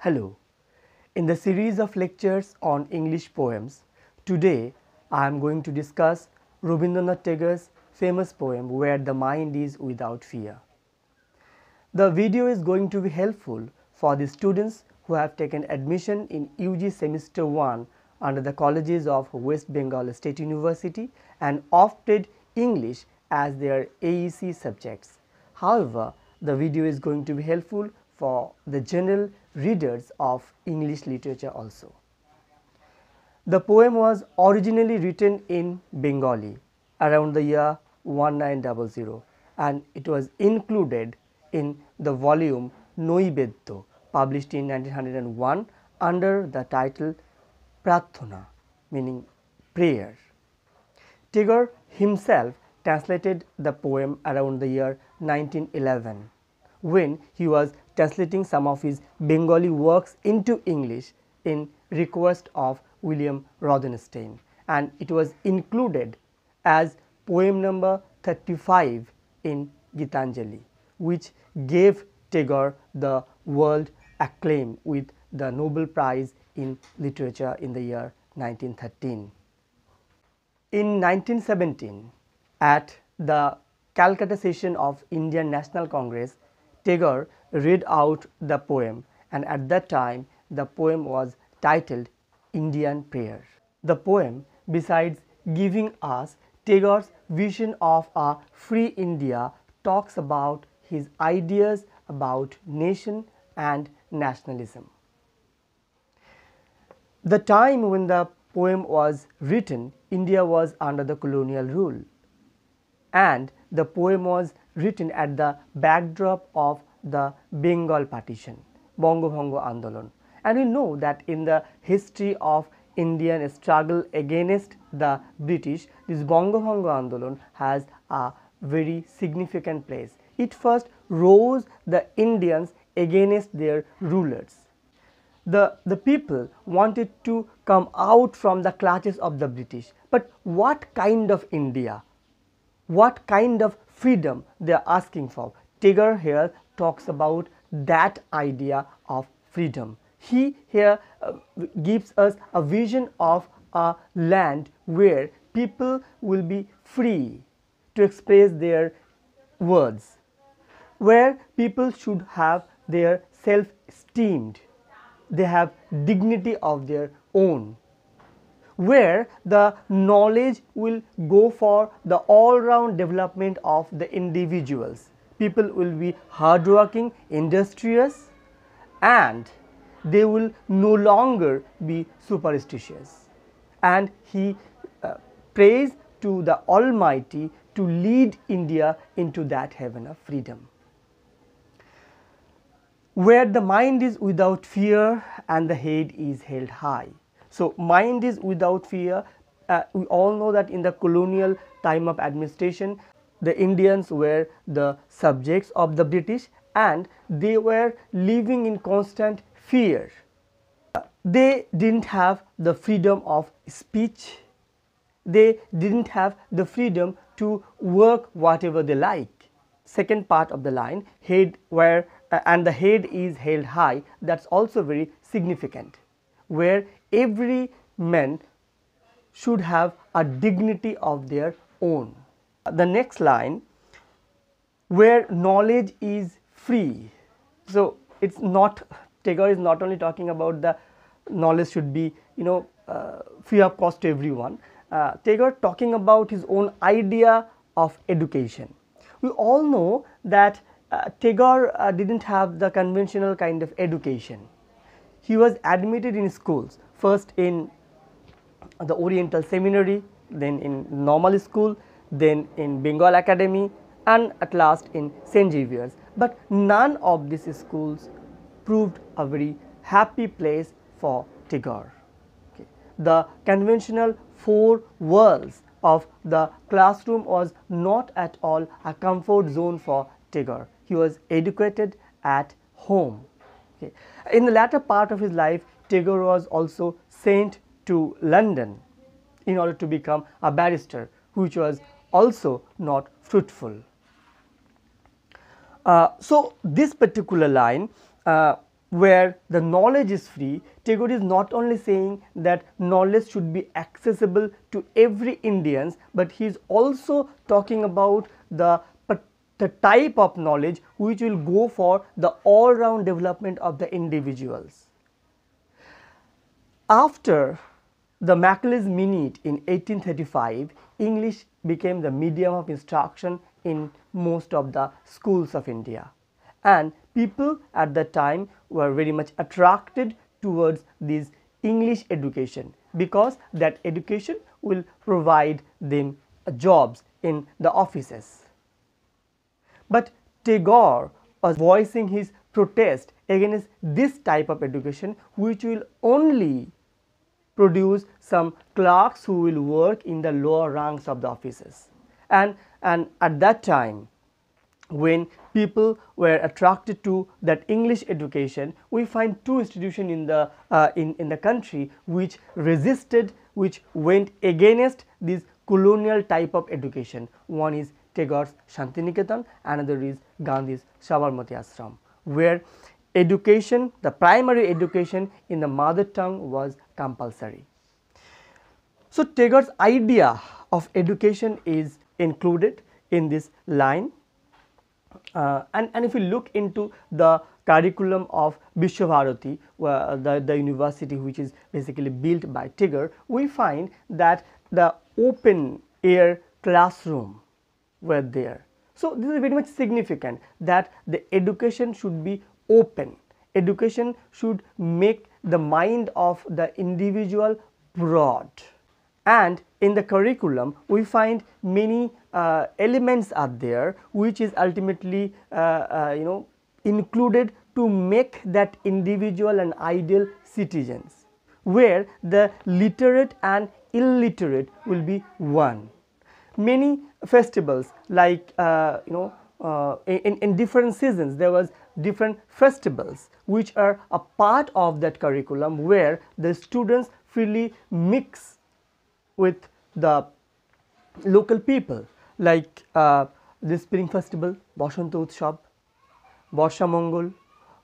Hello. In the series of lectures on English poems, today I am going to discuss Rabindranath Tagore's famous poem Where the Mind is Without Fear. The video is going to be helpful for the students who have taken admission in UG Semester 1 under the colleges of West Bengal State University and opted English as their AEC subjects. However, the video is going to be helpful for the general readers of English literature also. The poem was originally written in Bengali around the year 1900 and it was included in the volume Noibeddo published in 1901 under the title Prarthana, meaning prayer. Tagore himself translated the poem around the year 1911 when he was translating some of his Bengali works into English in request of William Rothenstein, and it was included as poem number 35 in Gitanjali, which gave Tagore the world acclaim with the Nobel Prize in Literature in the year 1913. In 1917, at the Calcutta session of Indian National Congress, Tagore read out the poem, and at that time the poem was titled Indian Prayer. The poem, besides giving us Tagore's vision of a free India, talks about his ideas about nation and nationalism. The time when the poem was written, India was under the colonial rule, and the poem was written at the backdrop of the Bengal partition, Bangabhanga Andolan. And we know that in the history of Indian struggle against the British, this Bangabhanga Andolan has a very significant place. It first rose the Indians against their rulers. The people wanted to come out from the clutches of the British, but what kind of India? What kind of freedom they are asking for? Tagore here talks about that idea of freedom. He here gives us a vision of a land where people will be free to express their words, where people should have their self-esteemed, they have dignity of their own, where the knowledge will go for the all-round development of the individuals. People will be hardworking, industrious, and they will no longer be superstitious. And he prays to the Almighty to lead India into that heaven of freedom, where the mind is without fear and the head is held high. So, mind is without fear. We all know that in the colonial time of administration, the Indians were the subjects of the British and they were living in constant fear. They didn't have the freedom of speech. They didn't have the freedom to work whatever they like. Second part of the line, head where and the head is held high, that's also very significant, where every man should have a dignity of their own. The next line, where knowledge is free. So it's not, Tagore is not only talking about the knowledge should be free of cost to everyone. Tagore talking about his own idea of education. We all know that Tagore didn't have the conventional kind of education. He was admitted in schools, first in the Oriental Seminary, then in normal school, then in Bengal Academy, and at last in St. Xavier's. But none of these schools proved a very happy place for Tagore. Okay. The conventional four walls of the classroom was not at all a comfort zone for Tagore. He was educated at home. Okay. In the latter part of his life, Tagore was also sent to London in order to become a barrister, which was also not fruitful. So this particular line where the knowledge is free, Tagore is not only saying that knowledge should be accessible to every Indians, but he is also talking about the type of knowledge which will go for the all round development of the individuals. After the Macaulay's Minute in 1835, English became the medium of instruction in most of the schools of India, and people at that time were very much attracted towards this English education, because that education will provide them jobs in the offices. But Tagore was voicing his protest against this type of education, which will only produce some clerks who will work in the lower ranks of the offices. And at that time, when people were attracted to that English education, we find two institutions in the country which resisted, which went against this colonial type of education. One is Tagore's Shantiniketan, another is Gandhi's Sabarmati Ashram, where education, the primary education in the mother tongue was compulsory. So Tagore's idea of education is included in this line, and if you look into the curriculum of Vishwabharati, the university which is basically built by Tagore, we find that the open air classroom were there. So this is very much significant that the education should be open. Education should make the mind of the individual broad, and in the curriculum we find many elements are there which is ultimately included to make that individual an ideal citizens, where the literate and illiterate will be one. Many festivals, like in different seasons there was different festivals which are a part of that curriculum, where the students freely mix with the local people, like the spring festival, Bosonto Utsav, Borsha Mongol,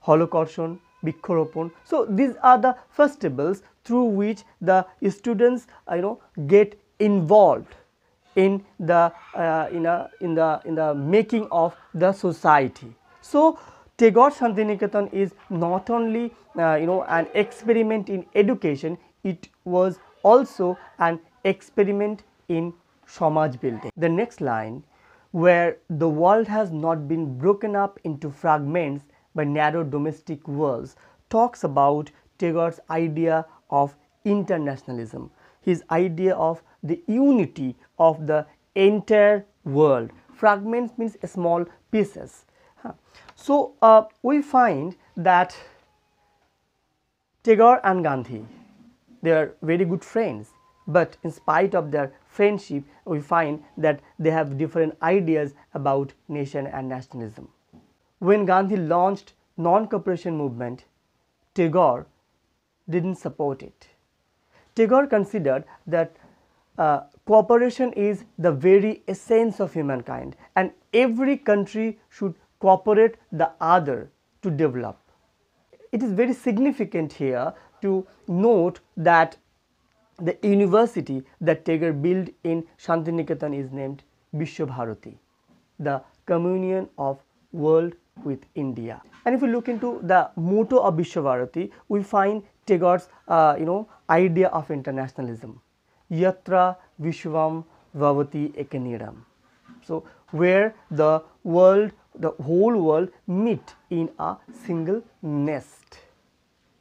Holokorshon, Bikhoropon. So these are the festivals through which the students get involved in the making of the society. So Tagore's Shantiniketan is not only an experiment in education, it was also an experiment in Samaj building. The next line, where the world has not been broken up into fragments by narrow domestic worlds, talks about Tagore's idea of internationalism, his idea of the unity of the entire world. Fragments means small pieces. So we find that Tagore and Gandhi, they are very good friends, but in spite of their friendship, we find that they have different ideas about nation and nationalism. When Gandhi launched non-cooperation movement, Tagore didn't support it. Tagore considered that cooperation is the very essence of humankind, and every country should cooperate the other to develop. It is very significant here to note that the university that Tagore built in Shantiniketan is named Vishwabharati, the communion of world with India. And if we look into the motto of Vishwabharati, we find Tagore's idea of internationalism, Yatra Vishwam Bhavati Ekanidam. So where the whole world meet in a single nest.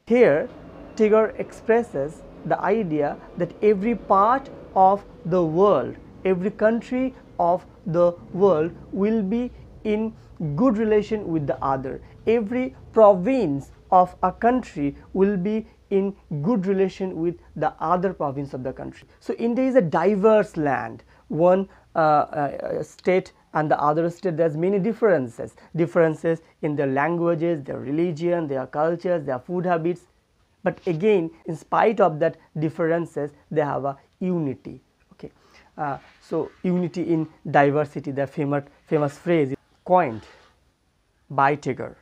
Here Tagore expresses the idea that every part of the world, every country of the world will be in good relation with the other. Every province of a country will be in good relation with the other province of the country. So India is a diverse land. One state and the other state, there's many differences in their languages, their religion, their cultures, their food habits. But again, in spite of that differences, they have a unity. Okay, so unity in diversity, the famous phrase coined by Tagore.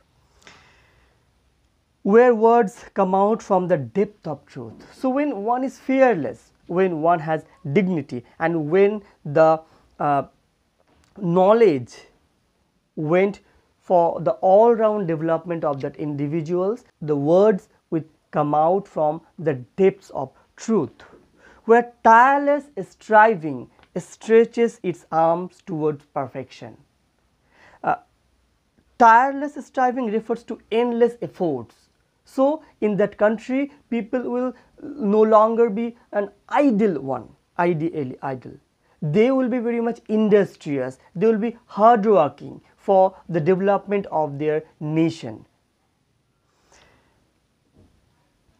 where words come out from the depth of truth. So when one is fearless, when one has dignity, and when the knowledge went for the all-round development of that individuals, the words will come out from the depths of truth, where tireless striving stretches its arms towards perfection. Tireless striving refers to endless efforts. So in that country, people will no longer be an idle one, ideally idle. They will be very much industrious, they will be hardworking for the development of their nation.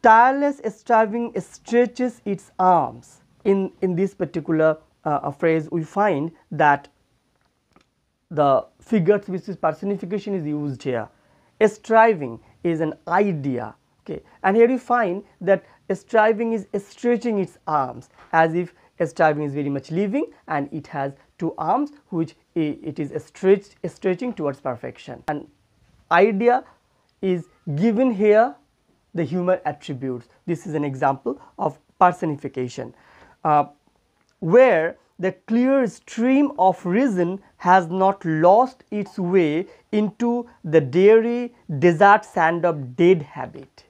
Tireless striving stretches its arms. In this particular phrase, we find that the figures which is personification is used here. Striving is an idea, okay, and here you find that striving is stretching its arms, as if striving is very much living and it has two arms which it is stretching towards perfection. An idea is given here the human attributes. This is an example of personification, where the clear stream of reason has not lost its way into the dreary desert sand of dead habit.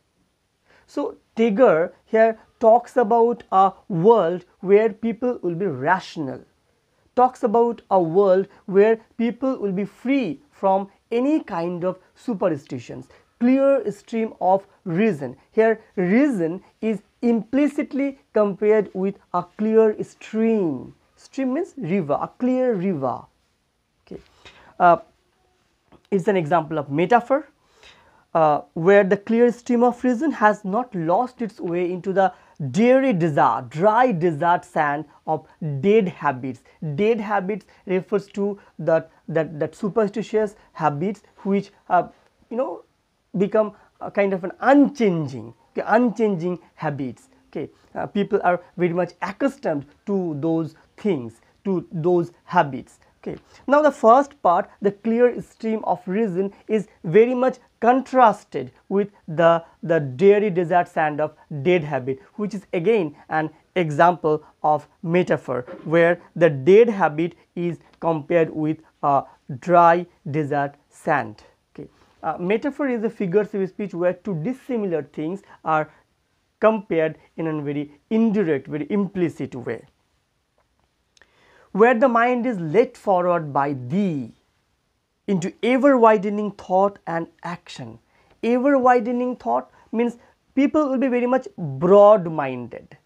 So Tagore here talks about a world where people will be rational, talks about a world where people will be free from any kind of superstitions, clear stream of reason. Here reason is implicitly compared with a clear stream. Stream means river, a clear river. Okay, it's an example of metaphor, where the clear stream of reason has not lost its way into the dreary desert, dry desert sand of dead habits. Dead habits refers to that superstitious habits which become a kind of an unchanging habits. Okay, people are very much accustomed to those things, to those habits. Okay, now the first part, the clear stream of reason, is very much contrasted with the dreary desert sand of dead habit, which is again an example of metaphor, where the dead habit is compared with a dry desert sand. Okay, metaphor is a figures of speech where two dissimilar things are compared in a very indirect, very implicit way, where the mind is led forward by thee into ever widening thought and action. Ever widening thought means people will be very much broad minded.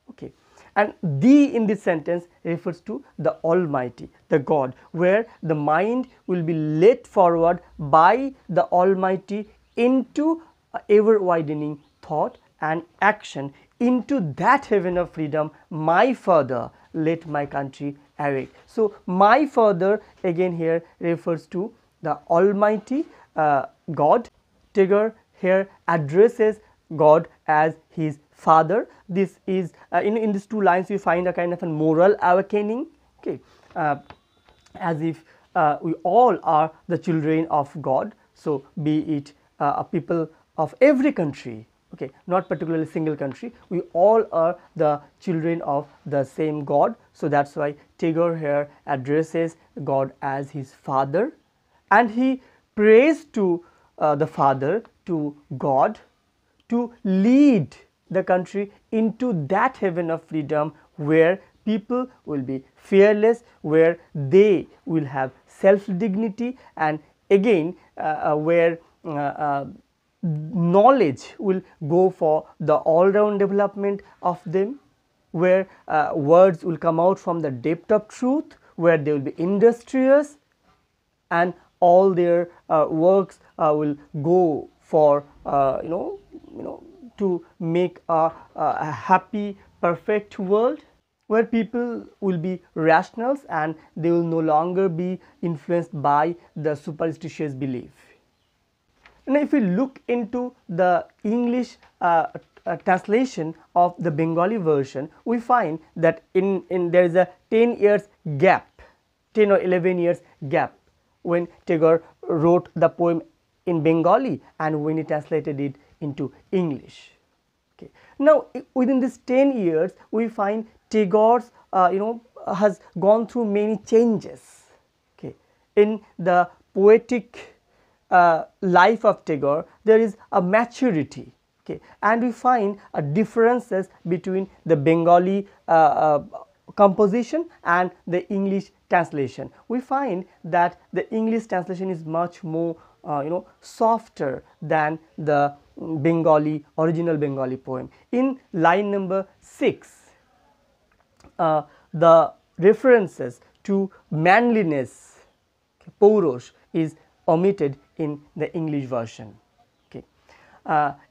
Okay, and thee in this sentence refers to the Almighty, the God, where the mind will be led forward by the Almighty into ever widening thought and action, into that heaven of freedom. My Father, let my country awake. So my Father again here refers to the Almighty God. Tagore here addresses God as his father. This is in these two lines we find a kind of a moral awakening. Okay, as if we all are the children of God. So be it a people of every country, okay, not particularly single country, we all are the children of the same God. So that's why Tagore here addresses God as his father, and he prays to the Father, to God, to lead the country into that heaven of freedom where people will be fearless, where they will have self dignity, and again where knowledge will go for the all round development of them, where words will come out from the depth of truth, where they will be industrious and all their works will go for to make a happy perfect world, where people will be rationals and they will no longer be influenced by the superstitious belief. Now if we look into the English translation of the Bengali version, we find that in there is a 10 years gap, 10 or 11 years gap when Tagore wrote the poem in Bengali and when he translated it into English. Okay. Now, within these 10 years, we find Tagore's has gone through many changes. Okay. In the poetic life of Tagore, there is a maturity. Okay. And we find differences between the Bengali composition and the English translation. We find that the English translation is much more softer than the original Bengali poem. In line number 6, the references to manliness, Pourosh, is omitted in the English version. Okay.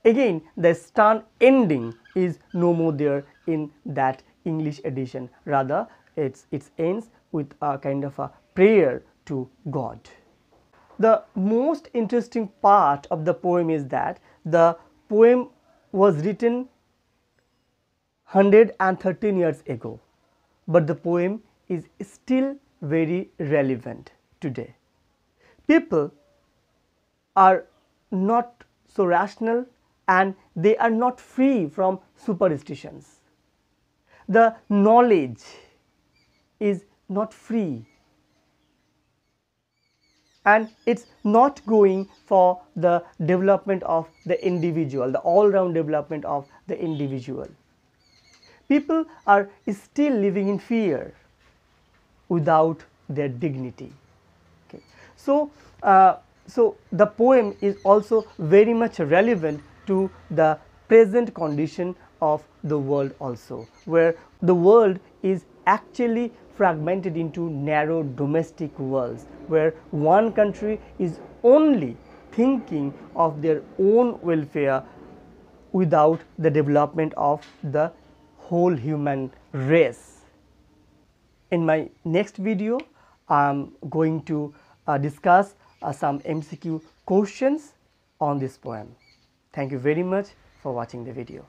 Again, the stern ending is no more there in that English edition. Rather, it ends with a kind of a prayer to God. The most interesting part of the poem is that the poem was written 113 years ago, but the poem is still very relevant today. People are not so rational and they are not free from superstitions. The knowledge is not free and it's not going for the development of the individual, the all-round development of the individual. People are still living in fear without their dignity. Okay. So, the poem is also very much relevant to the present condition of the world also, where the world is actually fragmented into narrow domestic worlds, where one country is only thinking of their own welfare without the development of the whole human race. In my next video, I am going to discuss some MCQ questions on this poem. Thank you very much for watching the video.